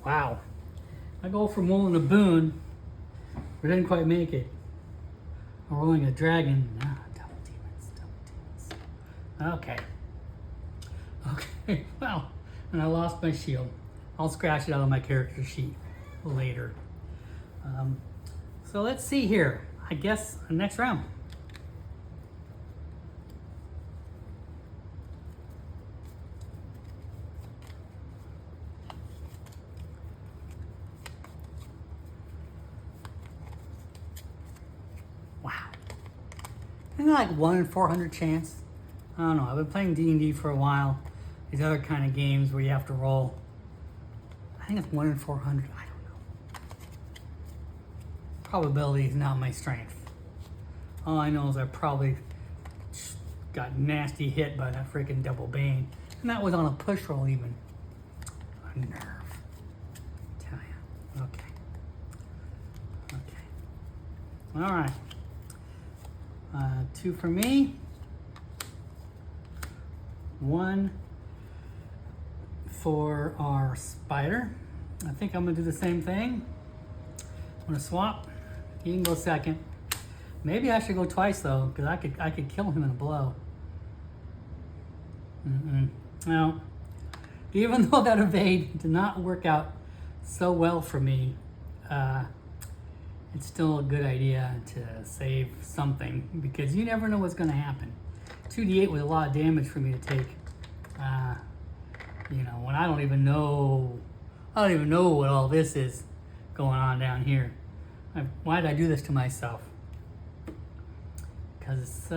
Wow. I go from rolling a boon, but didn't quite make it. I'm rolling a dragon. Double demons. Okay. Okay, well, and I lost my shield. I'll scratch it out of my character sheet later. So let's see here. I guess next round. Wow. Isn't that like 1 in 400 chance? I don't know. I've been playing D&D for a while. These other kind of games where you have to roll. I think it's 1 in 400. I don't know. Probability is not my strength. All I know is I probably got nasty hit by that freaking Dragonbane. And that was on a push roll even. A nerve. Tell ya. Okay. Okay. All right. 2 for me. 1 for our spider. I think I'm gonna do the same thing. I'm gonna swap. He can go second. Maybe I should go twice though, because I could kill him in a blow. Now, even though that evade did not work out so well for me, it's still a good idea to save something because you never know what's going to happen. 2d8 with a lot of damage for me to take. You know, when I don't even know what all this is going on down here. Why did I do this to myself? Because,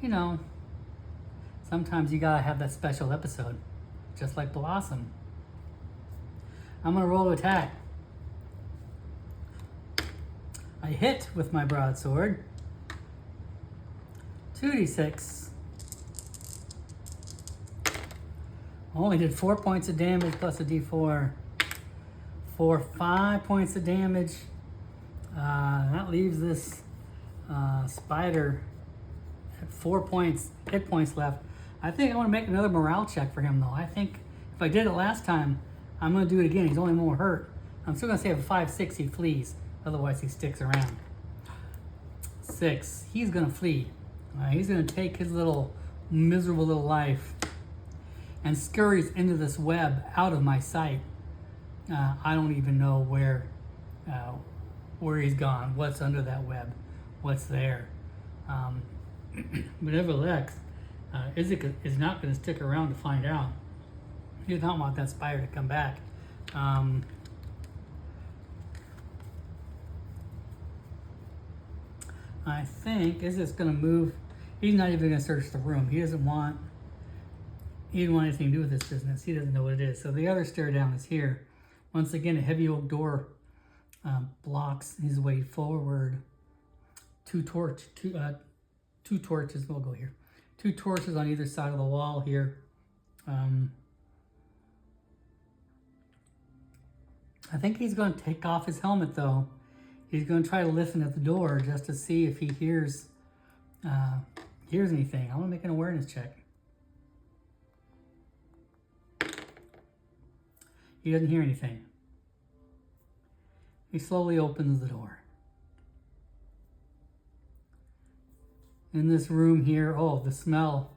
you know, sometimes you gotta have that special episode, just like Blossom. I'm gonna roll to attack. I hit with my broadsword. 2d6. Only did 4 points of damage plus a d4. For 5 points of damage. That leaves this spider at 4 points, hit points left. I think I want to make another morale check for him though. I think if I did it last time, I'm going to do it again. He's only more hurt. I'm still going to say at 5-6 he flees. Otherwise he sticks around. 6. He's going to flee. He's going to take his little miserable little life and scurries into this web out of my sight. I don't even know where he's gone, what's under that web, what's there. But nevertheless, Isaac is not going to stick around to find out. He does not want that spider to come back. I think Isaac's going to move. He's not even going to search the room. He doesn't want anything to do with this business. He doesn't know what it is. So the other stair down is here. Once again, a heavy oak door blocks his way forward. Two torches. We'll go here. 2 torches on either side of the wall here. I think he's going to take off his helmet though. He's going to try to listen at the door just to see if he hears anything. I want to make an awareness check. He doesn't hear anything. He slowly opens the door. In this room here, oh, the smell.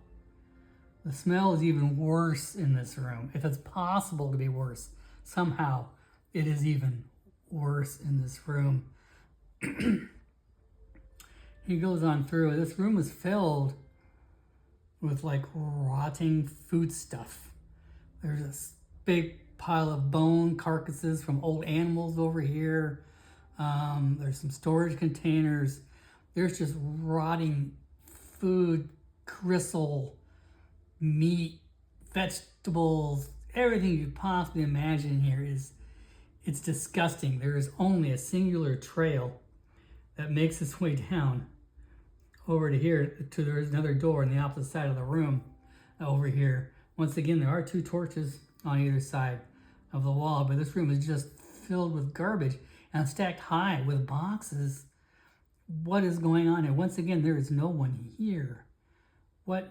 The smell is even worse in this room. If it's possible to be worse, somehow it is even worse in this room. He goes on through. This room is filled with like rotting food stuff. There's this big pile of bone carcasses from old animals over here. There's some storage containers. There's just rotting food, gristle, meat, vegetables, everything you could possibly imagine here it's disgusting. There is only a singular trail that makes its way down over to here. There's another door on the opposite side of the room over here. Once again, there are 2 torches on either side of the wall, but this room is just filled with garbage and stacked high with boxes. What is going on here? Once again, there is no one here. What?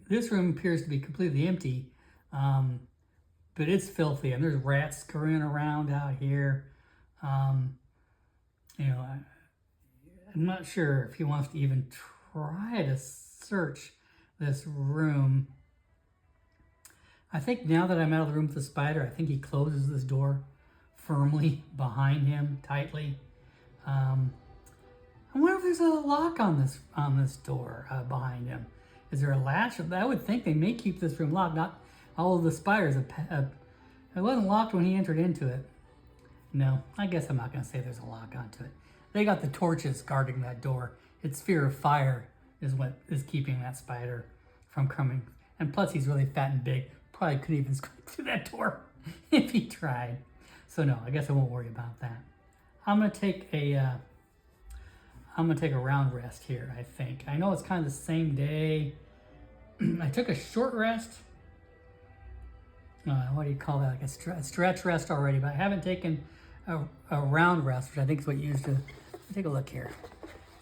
This room appears to be completely empty. But it's filthy, and there's rats scurrying around out here. You know, I'm not sure if he wants to even try to search this room. I think now that I'm out of the room with the spider, I think he closes this door firmly behind him, tightly. I wonder if there's a lock on this door behind him. Is there a latch? I would think they may keep this room locked. Not all of the spiders. It wasn't locked when he entered into it. No, I guess I'm not going to say there's a lock onto it. They got the torches guarding that door. Its fear of fire is what is keeping that spider from coming. And plus, he's really fat and big. Probably couldn't even scrape through that door if he tried. So no, I guess I won't worry about that. I'm gonna take a round rest here. I think. I know it's kind of the same day. I took a short rest. What do you call that? Like a stretch rest already, but I haven't taken a round rest, which I think is what you used to. Take a look here.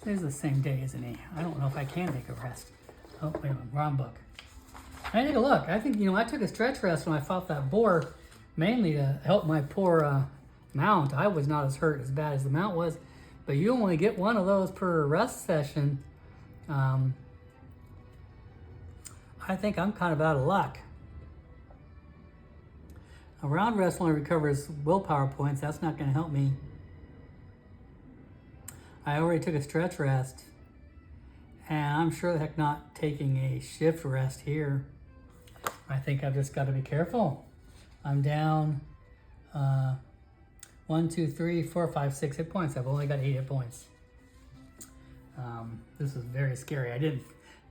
This is the same day, isn't he? I don't know if I can take a rest. Oh, wait a minute, wrong book. I take a look. I think, I took a stretch rest when I fought that boar, mainly to help my poor mount. I was not as hurt as bad as the mount was, but you only get one of those per rest session. I think I'm kind of out of luck. A round rest only recovers willpower points. That's not going to help me. I already took a stretch rest, and I'm sure the heck not taking a shift rest here. I think I've just got to be careful. I'm down 1, 2, 3, 4, 5, 6 hit points. I've only got 8 hit points. This is very scary. I didn't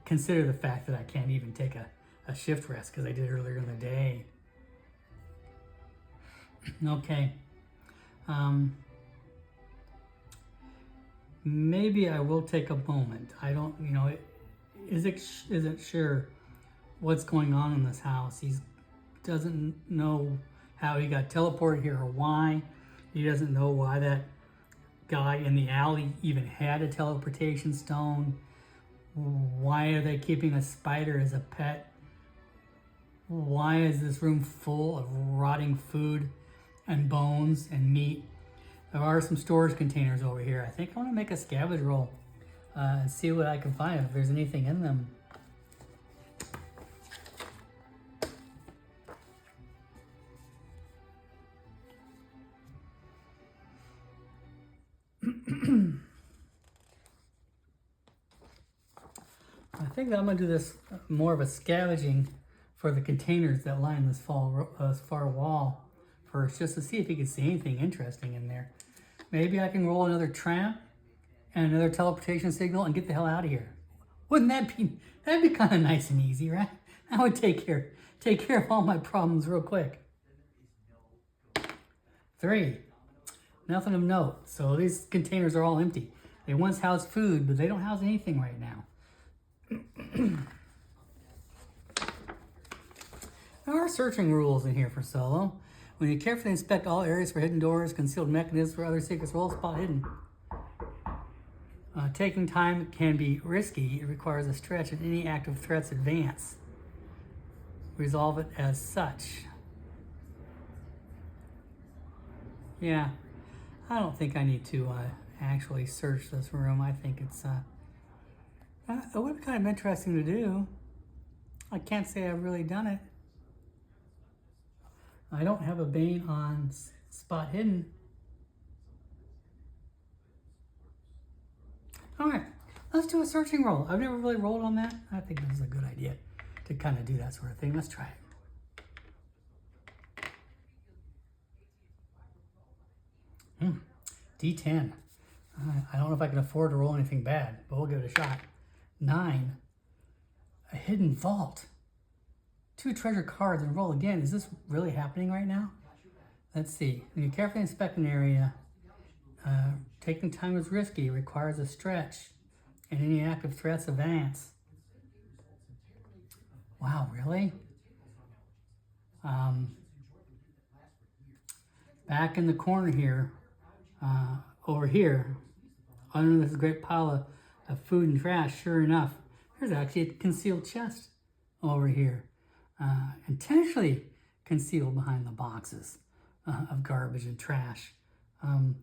consider the fact that I can't even take a shift rest because I did earlier in the day. Okay. Maybe I will take a moment. I don't, isn't sure what's going on in this house. He doesn't know how he got teleported here or why. He doesn't know why that guy in the alley even had a teleportation stone. Why are they keeping a spider as a pet? Why is this room full of rotting food and bones and meat? There are some storage containers over here. I think I want to make a scavenge roll and see what I can find, if there's anything in them. I think that I'm going to do this more of a scavenging for the containers that line this far wall first, just to see if you can see anything interesting in there. Maybe I can roll another tramp and another teleportation signal and get the hell out of here. Wouldn't that be, that'd be kind of nice and easy, right? That would take care of all my problems real quick. 3, nothing of note. So these containers are all empty. They once housed food, but they don't house anything right now. There are searching rules in here for solo. When you carefully inspect all areas for hidden doors, concealed mechanisms, or other secrets, roll spot hidden. Taking time can be risky. It requires a stretch, and any active threats advance. Resolve it as such. Yeah, I don't think I need to actually search this room. I think it's it would be kind of interesting to do. I can't say I've really done it. I don't have a Bane on spot hidden. All right, let's do a searching roll. I've never really rolled on that. I think this is a good idea to kind of do that sort of thing. Let's try it. D10. I don't know if I can afford to roll anything bad, but we'll give it a shot. 9. A hidden vault. 2 treasure cards and roll again. Is this really happening right now? Let's see. When you carefully inspect an area, taking time is risky. It requires a stretch, and any active threats advance. Wow, really? Back in the corner here, over here, under this great pile of food and trash, sure enough, there's actually a concealed chest over here. intentionally concealed behind the boxes of garbage and trash.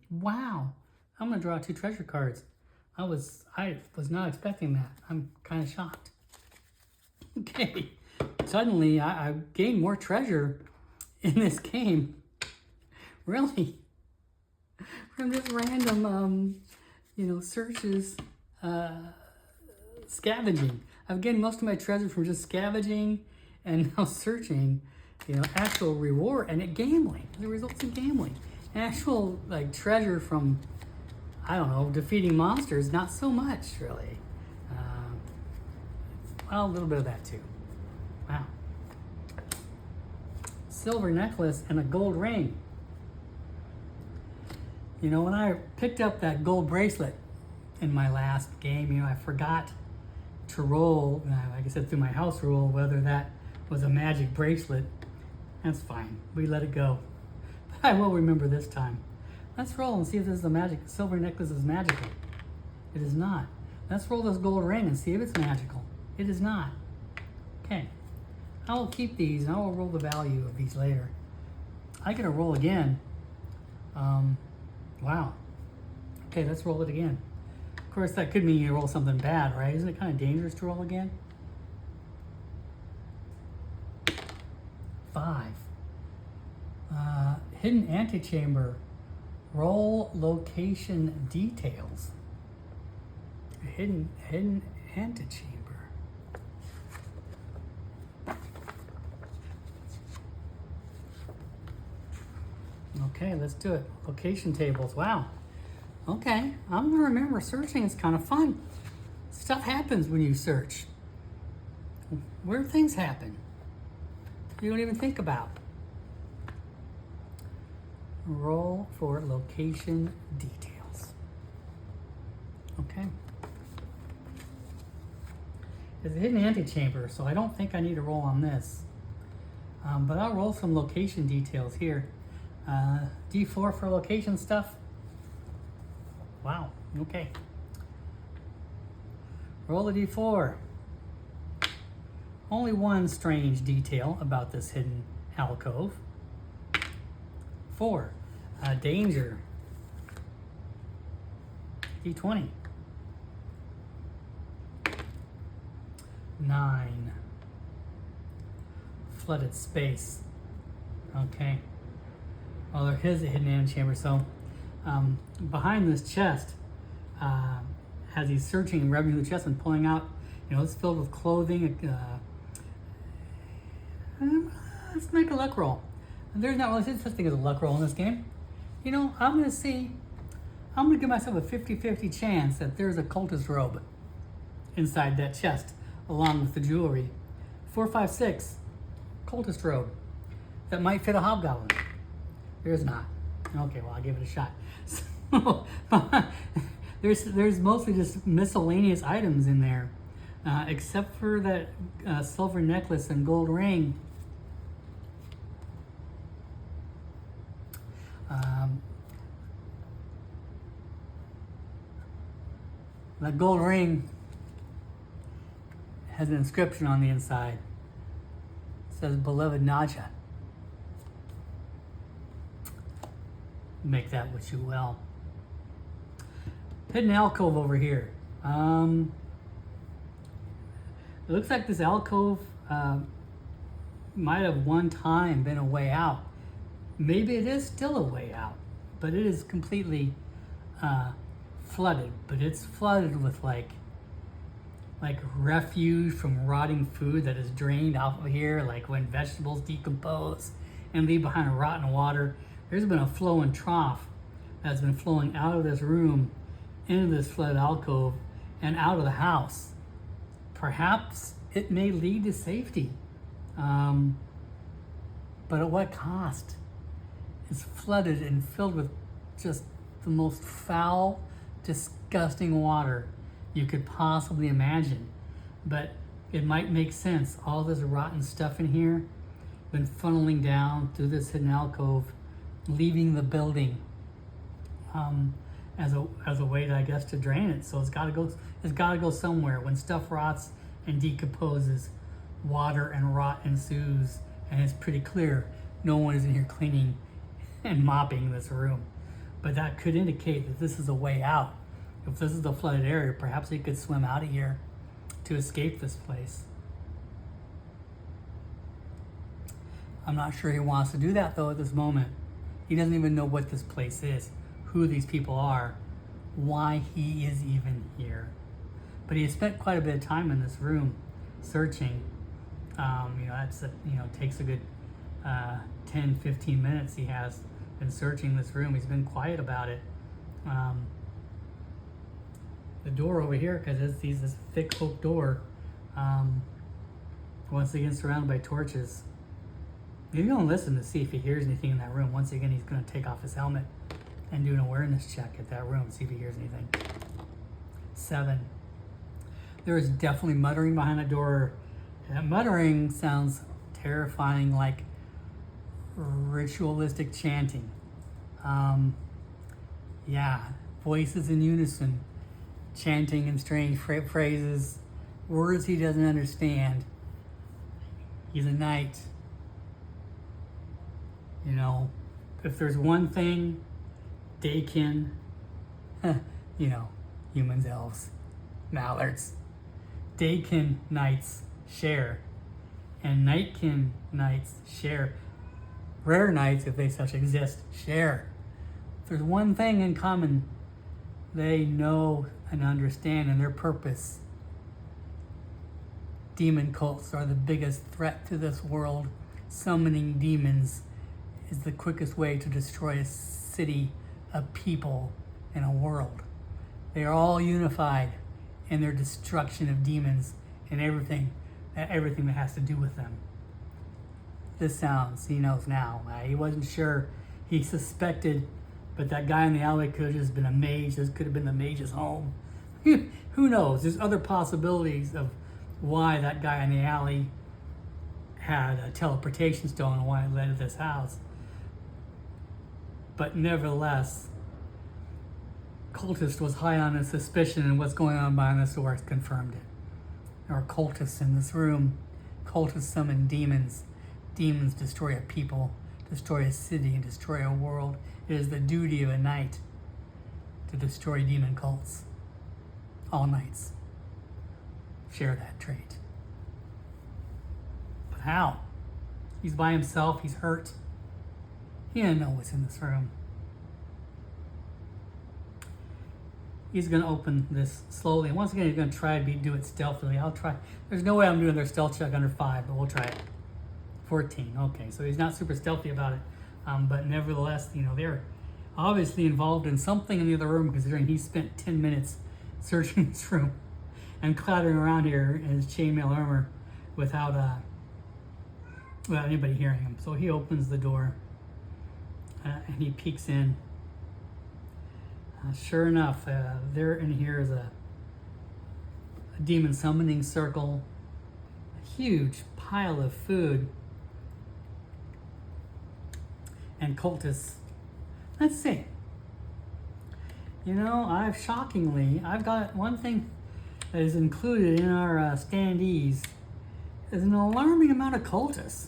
Wow, I'm gonna draw 2 treasure cards. I was not expecting that. I'm kind of shocked. Okay, suddenly I gained more treasure in this game. Really, from just random, searches, scavenging. I've gained most of my treasure from just scavenging and now searching, actual reward and gambling. The results in gambling. Actual treasure from, I don't know, defeating monsters. Not so much really. Well, a little bit of that too. Wow. Silver necklace and a gold ring. When I picked up that gold bracelet in my last game, I forgot to roll, like I said, through my house rule, whether that was a magic bracelet. That's fine. We let it go. But I will remember this time. Let's roll and see if this is a magic. Silver necklace is magical. It is not. Let's roll this gold ring and see if it's magical. It is not. Okay. I will keep these and I will roll the value of these later. I get to roll again. Wow. Okay, let's roll it again. Of course, that could mean you roll something bad, right? Isn't it kind of dangerous to roll again? 5. Hidden antechamber. Roll location details. Hidden antechamber. Okay, let's do it. Location tables. Wow. Okay, I'm gonna remember searching is kind of fun. Stuff happens when you search. Weird things happen. You don't even think about. Roll for location details. Okay. It's a hidden antechamber, so I don't think I need to roll on this. But I'll roll some location details here. D4 for location stuff. Wow, okay. Roll the D4. Only one strange detail about this hidden alcove. 4. Danger. D20. 9. Flooded space. Okay. Well, there is a hidden antechamber, so behind this chest, as he's searching and rubbing through the chest and pulling out, it's filled with clothing. Let's make a luck roll. There's not really such thing as a luck roll in this game. I'm going to give myself a 50-50 chance that there's a cultist robe inside that chest, along with the jewelry. 4, 5, 6, cultist robe that might fit a hobgoblin. There's not. Okay, well, I'll give it a shot. So, there's mostly just miscellaneous items in there, except for that silver necklace and gold ring. That gold ring has an inscription on the inside. It says, "Beloved Naja." Make that what you will. Hidden alcove over here. It looks like this alcove might have one time been a way out. Maybe it is still a way out, but it is completely flooded. But it's flooded with like refuge from rotting food that is drained off of here, like when vegetables decompose and leave behind rotten water. There's been a flowing trough that's been flowing out of this room into this flooded alcove and out of the house. Perhaps it may lead to safety, but at what cost? It's flooded and filled with just the most foul, disgusting water you could possibly imagine. But it might make sense. All this rotten stuff in here been funneling down through this hidden alcove, leaving the building as a way to, I guess, to drain it. So it's got to go somewhere. When stuff rots and decomposes, water and rot ensues, and it's pretty clear no one is in here cleaning and mopping this room. But that could indicate that this is a way out. If this is a flooded area, perhaps he could swim out of here to escape this place. I'm not sure he wants to do that though at this moment. He doesn't even know what this place is, who these people are, why he is even here. But he has spent quite a bit of time in this room searching. Takes a good 10, 15 minutes he has been searching this room. He's been quiet about it. The door over here, because it's this thick oak door, once again surrounded by torches. He's going to listen to see if he hears anything in that room. Once again, he's going to take off his helmet and do an awareness check at that room, see if he hears anything. 7. There is definitely muttering behind the door. That muttering sounds terrifying, like ritualistic chanting. Voices in unison, chanting in strange phrases, words he doesn't understand. He's a knight. You know, if there's one thing they can, humans, elves, mallards, Dakin knights share, and Nightkin knights share. Rare knights, if they such exist, share. If there's one thing in common, they know and understand, and their purpose. Demon cults are the biggest threat to this world. Summoning demons is the quickest way to destroy a city, a people, and a world. They are all unified in their destruction of demons and everything that has to do with them. This sounds, he knows now. He wasn't sure. He suspected, but that guy in the alley could have just been a mage. This could have been the mage's home. Who knows? There's other possibilities of why that guy in the alley had a teleportation stone and why it led to this house. But nevertheless, cultist was high on his suspicion, and what's going on behind this door has confirmed it. There are cultists in this room. Cultists summon demons. Demons destroy a people, destroy a city, and destroy a world. It is the duty of a knight to destroy demon cults. All knights share that trait. But how? He's by himself, he's hurt. He doesn't know what's in this room. He's going to open this slowly. And once again, he's going to try to do it stealthily. I'll try. There's no way I'm doing their stealth check under 5, but we'll try it. 14. Okay, so he's not super stealthy about it. But nevertheless, they're obviously involved in something in the other room, considering he spent 10 minutes searching this room and clattering around here in his chainmail armor without anybody hearing him. So he opens the door and he peeks in. Sure enough, there in here is a demon summoning circle, a huge pile of food, and cultists. Let's see. I've got one thing that is included in our standees is an alarming amount of cultists.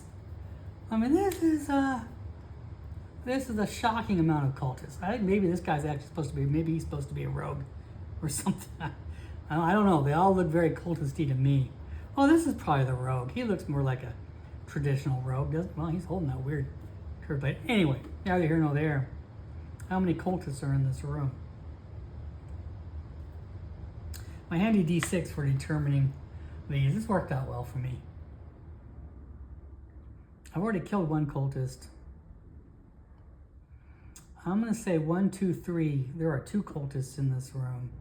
I mean, this is a shocking amount of cultists. I think maybe this guy's actually maybe he's supposed to be a rogue or something. I don't know. They all look very cultisty to me. Oh, this is probably the rogue. He looks more like a traditional rogue. Well, he's holding that weird curved blade. Anyway, neither here nor there. How many cultists are in this room? My handy D6 for determining these. This worked out well for me. I've already killed one cultist. I'm going to say 1, 2, 3. There are 2 cultists in this room.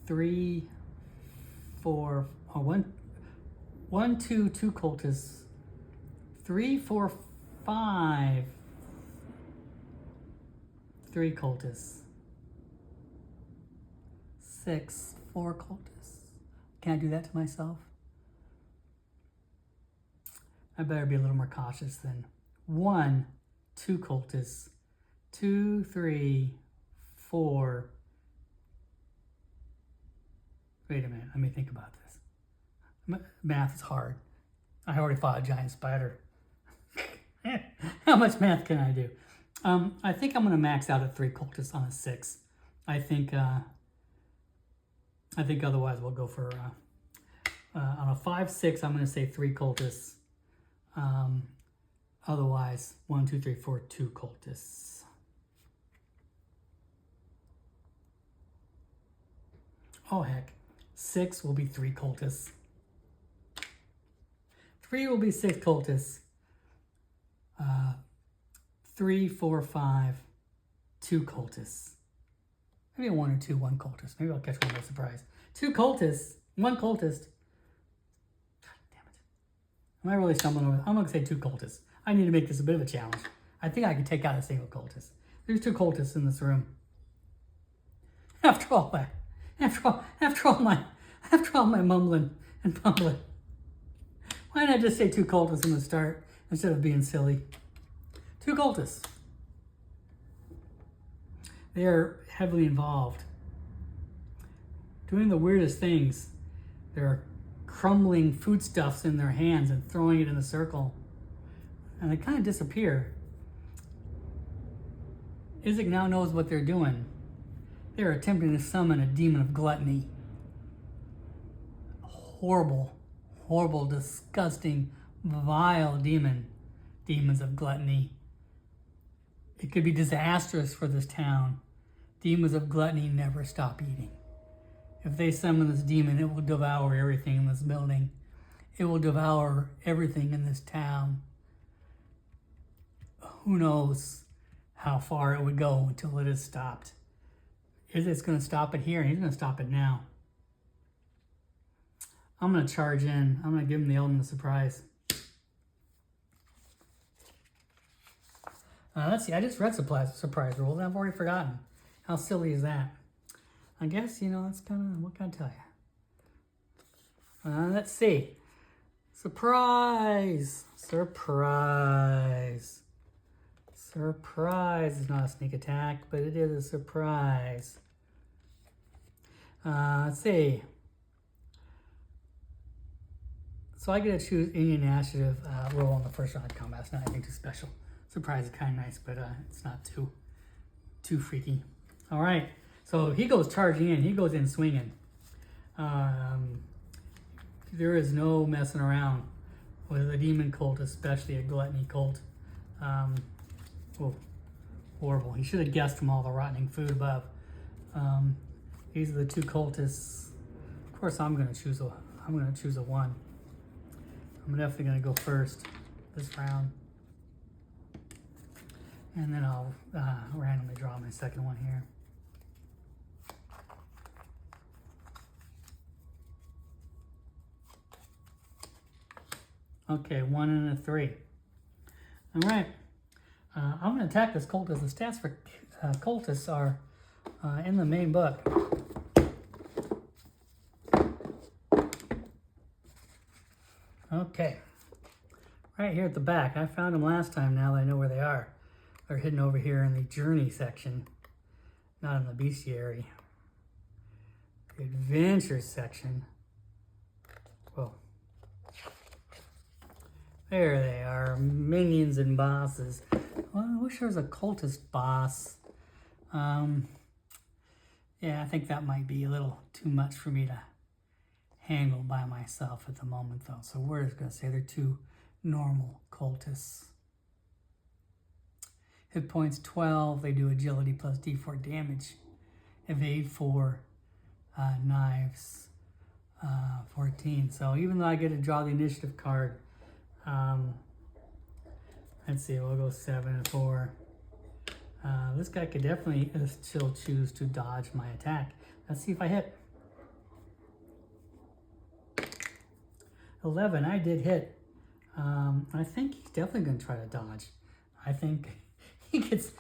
3, 4, 1, 2 cultists. 3, 4, 5. 3 cultists. 6, 4 cultists. Can I do that to myself? I better be a little more cautious then. 1, 2 cultists. 2, 3, 4. Wait a minute, let me think about this. Math is hard. I already fought a giant spider. How much math can I do? I think I'm going to max out at 3 cultists on a 6. I think otherwise we'll go for on a 5-6. I'm going to say 3 cultists. Otherwise, 1, 2, 3, 4, 2 cultists. Oh heck, 6 will be 3 cultists. 3 will be 6 cultists. 3, 4, 5, 2 cultists. Maybe a 1 or 2, 1 cultist. Maybe I'll catch one by surprise. 2 cultists, 1 cultist. God damn it. Am I really stumbling over? I'm going to say 2 cultists. I need to make this a bit of a challenge. I think I can take out a single cultist. There's 2 cultists in this room. After all that. After all my mumbling and fumbling. Why didn't I just say 2 cultists from the start instead of being silly? 2 cultists. They are heavily involved. Doing the weirdest things. They're crumbling foodstuffs in their hands and throwing it in a circle. And they kind of disappear. Isaac now knows what they're doing. They're attempting to summon a demon of gluttony. Horrible, horrible, disgusting, vile demon. Demons of gluttony. It could be disastrous for this town. Demons of gluttony never stop eating. If they summon this demon, it will devour everything in this building. It will devour everything in this town. Who knows how far it would go until it is stopped. It's going to stop it here, and he's going to stop it now. I'm going to charge in. I'm going to give him the element of surprise. Let's see, I just read surprise rules, and I've already forgotten. How silly is that? I guess, that's kind of, what can I tell you? Let's see. Surprise! Surprise! Surprise is not a sneak attack, but it is a surprise. Let's see. So I get to choose any initiative roll on the first round of combat. It's not anything too special. Surprise is kind of nice, but it's not too freaky. All right. So he goes charging in. He goes in swinging. There is no messing around with a demon cult, especially a gluttony cult. Oh, horrible. He should have guessed from all the rotting food above. These are the 2 cultists. Of course, I'm gonna choose a 1. I'm definitely gonna go first this round, and then I'll randomly draw my second one here. Okay, 1 and a 3. All right. I'm going to attack this cultist. The stats for cultists are in the main book. Okay. Right here at the back. I found them last time. Now that I know where they are. They're hidden over here in the journey section. Not in the bestiary. The adventure section. Whoa. There they are, minions and bosses. Well, I wish there was a cultist boss. Yeah, I think that might be a little too much for me to handle by myself at the moment, though. So we're just going to say they're 2 normal cultists. Hit points 12. They do agility plus d4 damage. Evade 4. Knives 14. So even though I get to draw the initiative card, let's see, we'll go 7 and 4. This guy could definitely still choose to dodge my attack. Let's see if I hit. 11, I did hit. I think he's definitely going to try to dodge. I think he gets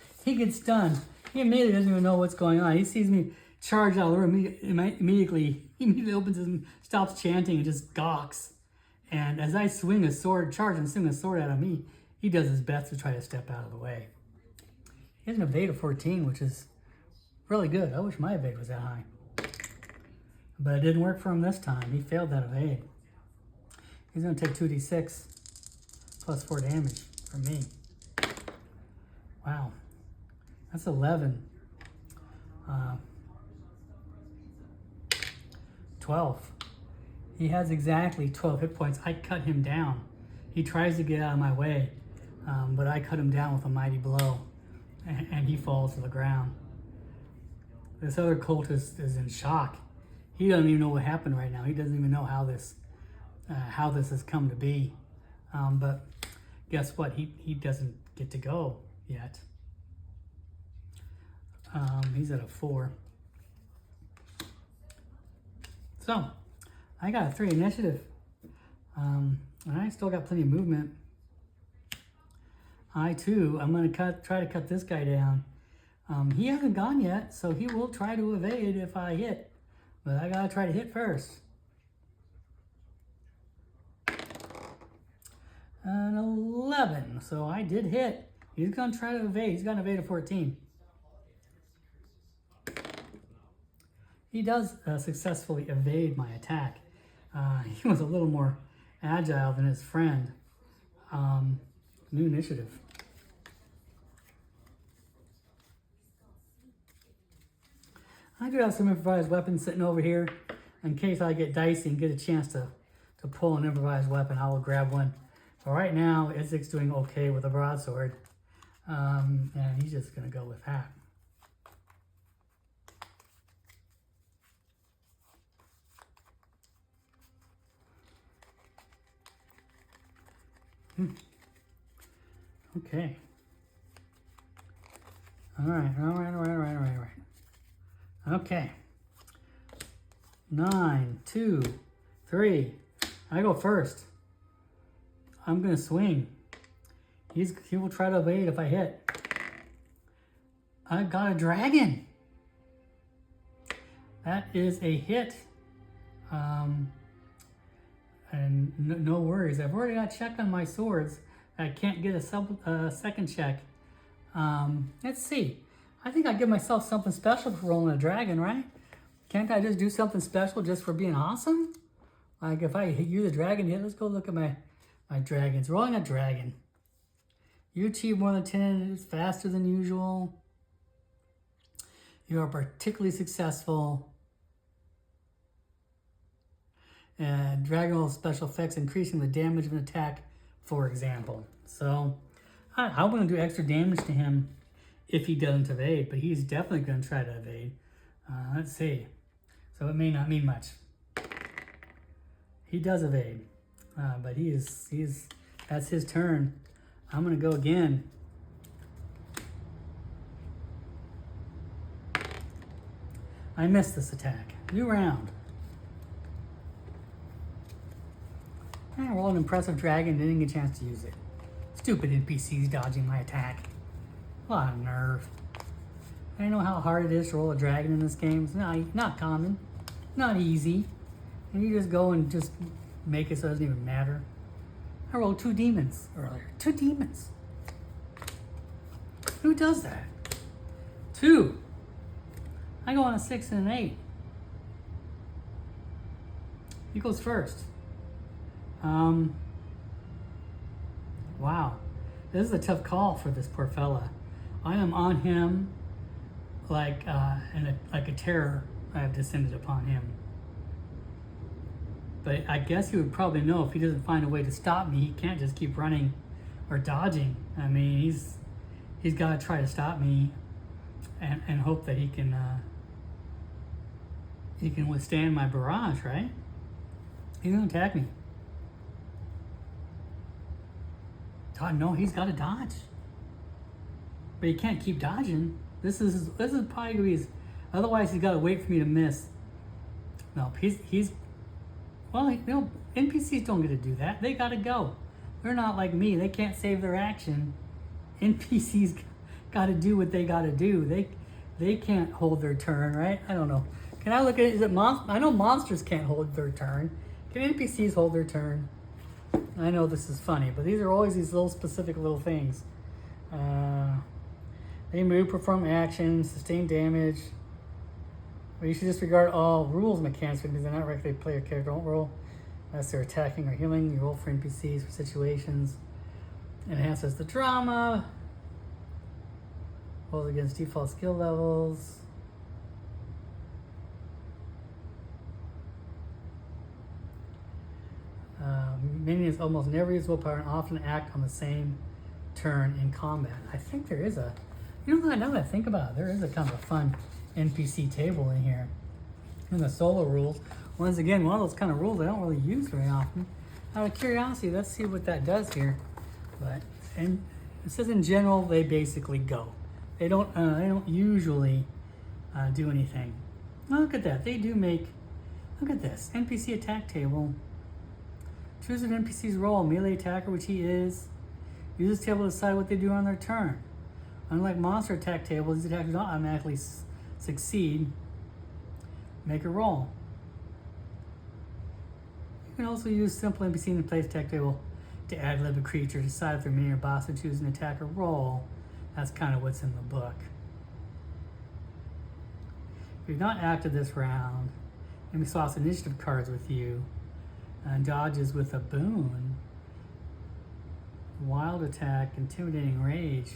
stunned. He immediately doesn't even know what's going on. He sees me charge out of the room. He immediately opens and stops chanting and just gawks. And as I swing a sword, charge and swing a sword at him, he does his best to try to step out of the way. He has an evade of 14, which is really good. I wish my evade was that high. But it didn't work for him this time. He failed that evade. He's going to take 2d6 plus 4 damage from me. Wow. That's 11. 12. He has exactly 12 hit points. I cut him down. He tries to get out of my way, but I cut him down with a mighty blow, and he falls to the ground. This other cultist is in shock. He doesn't even know what happened right now. He doesn't even know how this has come to be. But guess what? He doesn't get to go yet. He's at a 4. So, I got a 3 initiative. And I still got plenty of movement. I too, I'm going to try to cut this guy down. He hasn't gone yet, so he will try to evade if I hit. But I got to try to hit first. An 11, so I did hit. He's going to try to evade. He's going to evade a 14. He does successfully evade my attack. He was a little more agile than his friend. New initiative. I do have some improvised weapons sitting over here. In case I get dicey and get a chance to pull an improvised weapon, I will grab one. But right now, Isaac's doing okay with a broadsword. And he's just going to go with that. Okay. All right. Okay. 9, 2, 3. I go first. I'm gonna swing. He will try to evade if I hit. I got a dragon. That is a hit. And no worries. I've already got check on my swords. I can't get a second check. Let's see. I think I give myself something special for rolling a dragon, right? Can't I just do something special just for being awesome? Like if I use a dragon hit, let's go look at my dragons. Rolling a dragon. You achieve more than 10, it's faster than usual. You are particularly successful. Dragon roll special effects, increasing the damage of an attack, for example. So I'm going to do extra damage to him if he doesn't evade, but he's definitely going to try to evade. Let's see. So it may not mean much. He does evade, but that's his turn. I'm going to go again. I missed this attack. New round. I rolled an impressive dragon, didn't get a chance to use it. Stupid NPCs dodging my attack. A lot of nerve. I know how hard it is to roll a dragon in this game. It's not common, not easy. And you just go and just make it so it doesn't even matter. I rolled 2 demons earlier. 2 demons. Who does that? 2. I go on a 6 and an 8. He goes first. Wow. This is a tough call for this poor fella. I am on him like a terror. I have descended upon him. But I guess he would probably know if he doesn't find a way to stop me, he can't just keep running or dodging. I mean, he's got to try to stop me and hope that he can withstand my barrage, right? He's gonna attack me. God, no, he's got to dodge. But he can't keep dodging. This is probably gonna be his. Otherwise, he's got to wait for me to miss. No, well, you know, NPCs don't get to do that. They got to go. They're not like me. They can't save their action. NPCs got to do what they got to do. They can't hold their turn, right? I don't know. Can I look at it? Is it I know monsters can't hold their turn. Can NPCs hold their turn? I know this is funny, but these are always these little specific little things. They move, perform actions, sustain damage. But you should disregard all rules mechanics because they're not regularly player character. Don't roll Unless they're attacking or healing, you roll for NPCs for situations. Enhances the drama. Rolls against default skill levels. Minions almost never use willpower and often act on the same turn in combat. I think there is a, you know what, now that I think about it, there is a kind of a fun NPC table in here. In the solo rules. Once again, one of those kind of rules I don't really use very often. Out of curiosity, let's see what that does here. But, and it says in general, they basically go. They don't usually do anything. Oh, look at that, they do make, look at this, NPC attack table. Choose an NPC's role, melee attacker, which he is. Use this table to decide what they do on their turn. Unlike monster attack tables, these attackers don't automatically succeed. Make a roll. You can also use simple NPC in the place attack table to add living creature. Decide if they're minion or boss and choose an attacker roll. That's kind of what's in the book. If you've not acted this round, enemy swaps initiative cards with you. And dodges with a boon. Wild attack, intimidating rage.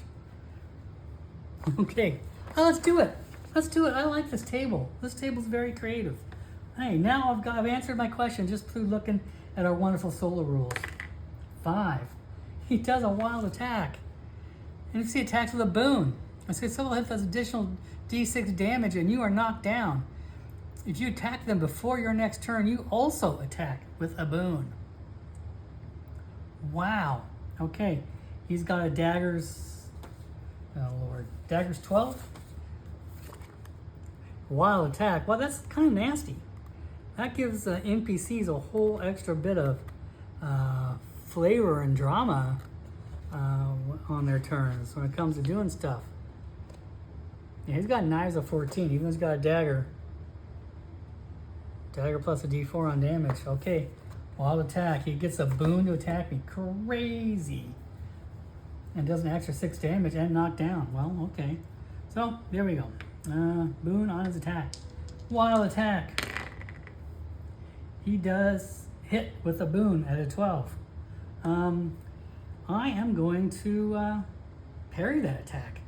Okay, oh, let's do it. Let's do it. I like this table. This table's very creative. Hey, now I've answered my question just through looking at our wonderful solo rules. 5. He does a wild attack. And if he attacks with a boon. I say solo hit does additional D6 damage and you are knocked down. If you attack them before your next turn, you also attack with a boon. Wow. Okay. He's got a daggers. Oh, Lord. Daggers 12? Wild attack. Well, that's kind of nasty. That gives NPCs a whole extra bit of flavor and drama on their turns when it comes to doing stuff. Yeah, he's got knives of 14, even though he's got a dagger. Dagger plus a D4 on damage. Okay, wild attack. He gets a boon to attack me. Crazy. And does an extra 6 damage and knock down. Well, okay. So, there we go. Boon on his attack. Wild attack. He does hit with a boon at a 12. I am going to parry that attack.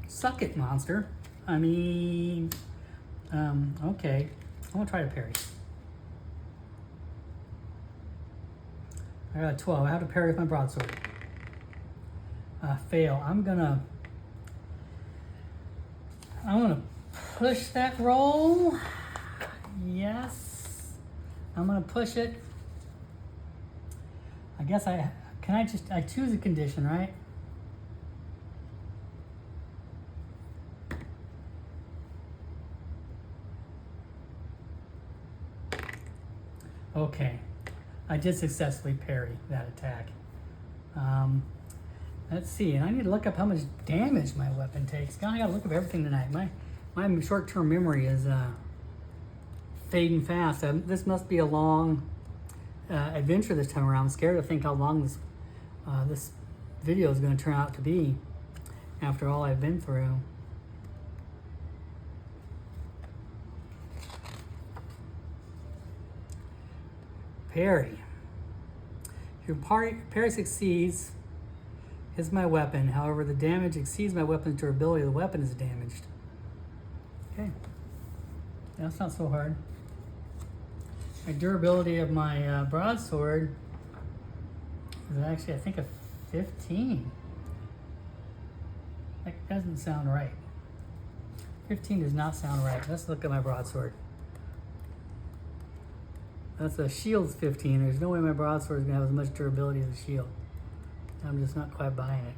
Suck it, monster. I mean... okay, I'm gonna try to parry. I got a 12. I have to parry with my broadsword. Fail. I'm gonna push that roll. Yes, I'm gonna push it. I guess I choose a condition, right? Okay, I did successfully parry that attack. Let's see, and I need to look up how much damage my weapon takes. God, I gotta look up everything tonight. My short-term memory is fading fast. This must be a long adventure this time around. I'm scared to think how long this video is going to turn out to be after all I've been through. Parry. If your parry succeeds, hits my weapon. However, the damage exceeds my weapon's durability. The weapon is damaged. Okay. That's not so hard. My durability of my broadsword is actually, I think, a 15. That doesn't sound right. 15 does not sound right. Let's look at my broadsword. That's a shield's 15. There's no way my broadsword is going to have as much durability as a shield. I'm just not quite buying it.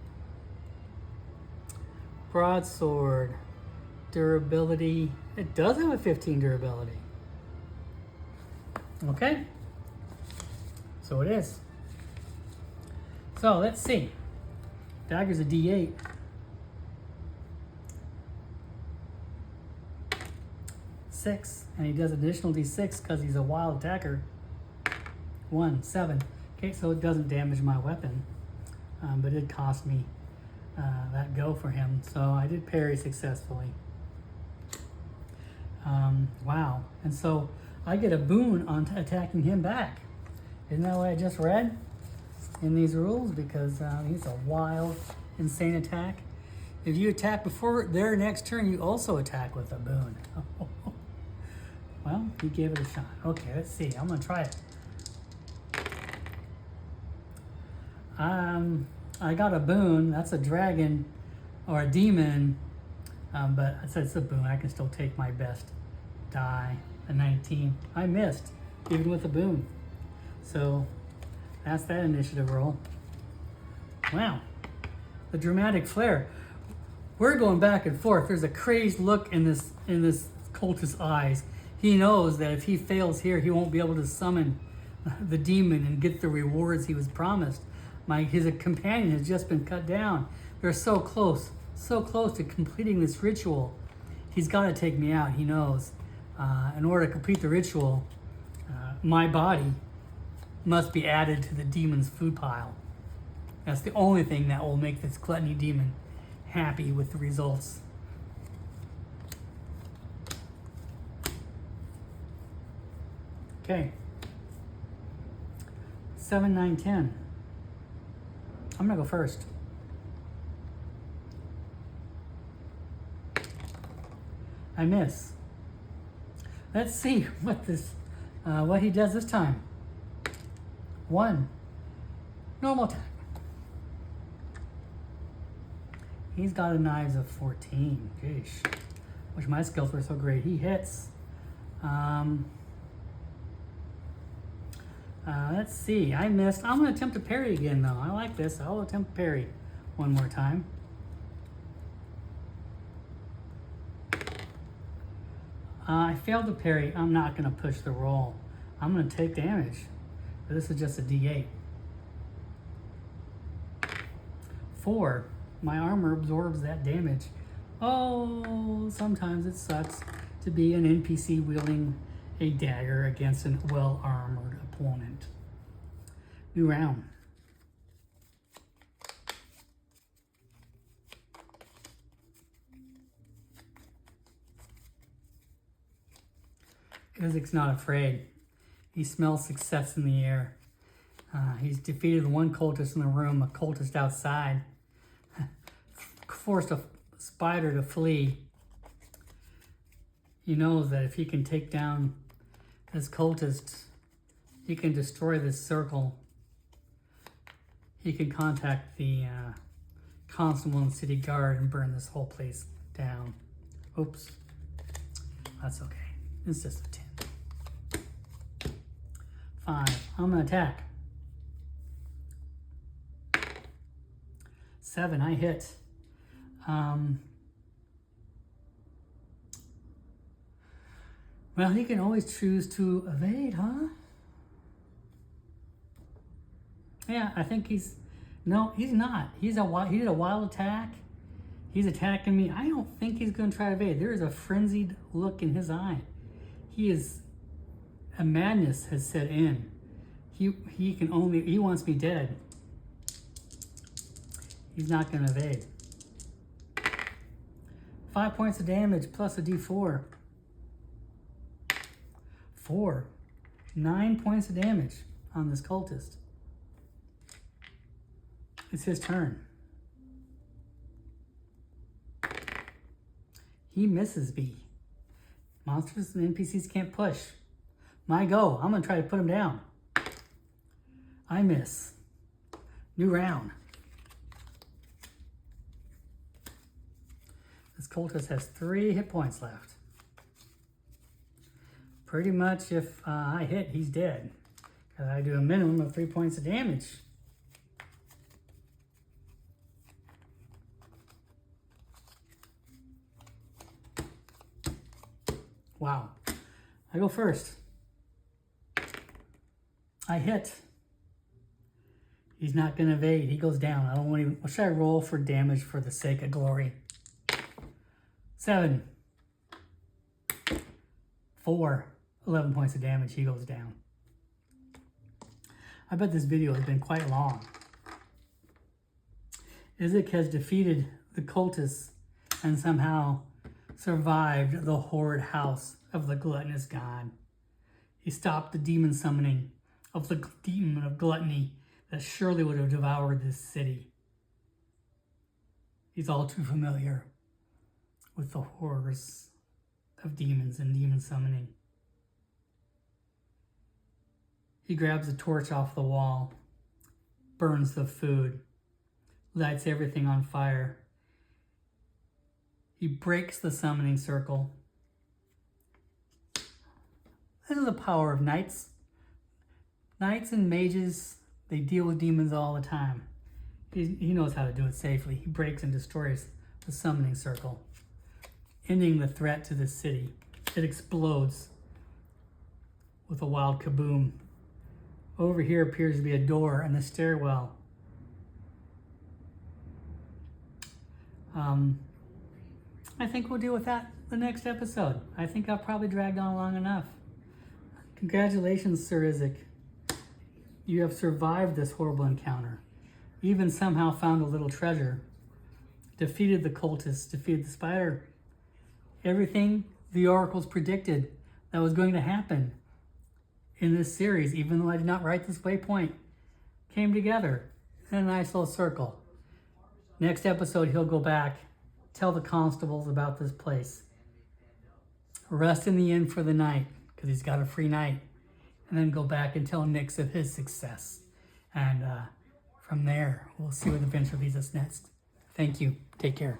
Broadsword. Durability. It does have a 15 durability. Okay. So it is. So let's see. Dagger's a D8. 6, and he does additional D6 because he's a wild attacker. 1, 7. Okay, so it doesn't damage my weapon, but it cost me that go for him. So I did parry successfully. Wow. And so I get a boon on attacking him back. Isn't that what I just read in these rules? Because he's a wild, insane attack. If you attack before their next turn, you also attack with a boon. Well, he gave it a shot. Okay, let's see. I'm going to try it. I got a boon. That's a dragon or a demon. But I said it's a boon. I can still take my best die. A 19. I missed, even with a boon. So that's that initiative roll. Wow. The dramatic flair. We're going back and forth. There's a crazed look in this cultist's eyes. He knows that if he fails here, he won't be able to summon the demon and get the rewards he was promised. His companion has just been cut down. They're so close to completing this ritual. He's got to take me out, he knows. In order to complete the ritual, my body must be added to the demon's food pile. That's the only thing that will make this gluttony demon happy with the results. Okay. 7, 9, 10. I'm gonna go first. I miss. Let's see what he does this time. 1. Normal attack. He's got a knives of 14. Jeez. Wish my skills were so great. He hits. Let's see. I missed. I'm going to attempt to parry again, though. I like this. I'll attempt to parry one more time. I failed to parry. I'm not going to push the roll. I'm going to take damage. But this is just a D8. 4. My armor absorbs that damage. Oh, sometimes it sucks to be an NPC wielding a dagger against a well-armored opponent. New round. Isaac's not afraid. He smells success in the air. He's defeated one cultist in the room, a cultist outside. Forced a spider to flee. He knows that if he can take down this cultist, he can destroy this circle. He can contact the constable and city guard and burn this whole place down. Oops. That's okay. It's just a 10. 5. I'm going to attack. 7. I hit. Well, he can always choose to evade, huh? Yeah, I think he's... No, he's not. He did a wild attack. He's attacking me. I don't think he's going to try to evade. There is a frenzied look in his eye. A madness has set in. He wants me dead. He's not going to evade. 5 points of damage plus a D4. 4. 9 points of damage on this cultist. It's his turn. He misses me. Monsters and NPCs can't push. My go. I'm going to try to put him down. I miss. New round. This cultist has 3 hit points left. Pretty much if I hit, he's dead. Because I do a minimum of 3 points of damage. Wow. I go first. I hit. He's not going to evade. He goes down. I don't want to... What should I roll for damage for the sake of glory? 7. 4. 11 points of damage. He goes down. I bet this video has been quite long. Isaac has defeated the cultists and somehow survived the horrid house of the gluttonous god. He stopped the demon summoning of the demon of gluttony that surely would have devoured this city. He's all too familiar with the horrors of demons and demon summoning. He grabs a torch off the wall, burns the food, lights everything on fire. He breaks the summoning circle. This is the power of knights. Knights and mages, they deal with demons all the time. He knows how to do it safely. He breaks and destroys the summoning circle, ending the threat to the city. It explodes with a wild kaboom. Over here appears to be a door and a stairwell. I think we'll deal with that the next episode. I think I've probably dragged on long enough. Congratulations, Sir Isaac. You have survived this horrible encounter. Even somehow found a little treasure. Defeated the cultists, defeated the spider. Everything the oracles predicted that was going to happen in this series, even though I did not write this waypoint, came together in a nice little circle. Next episode, he'll go back, tell the constables about this place. Rest in the inn for the night, because he's got a free night. And then go back and tell Nyx of his success. And from there, we'll see where the adventure leads us next. Thank you. Take care.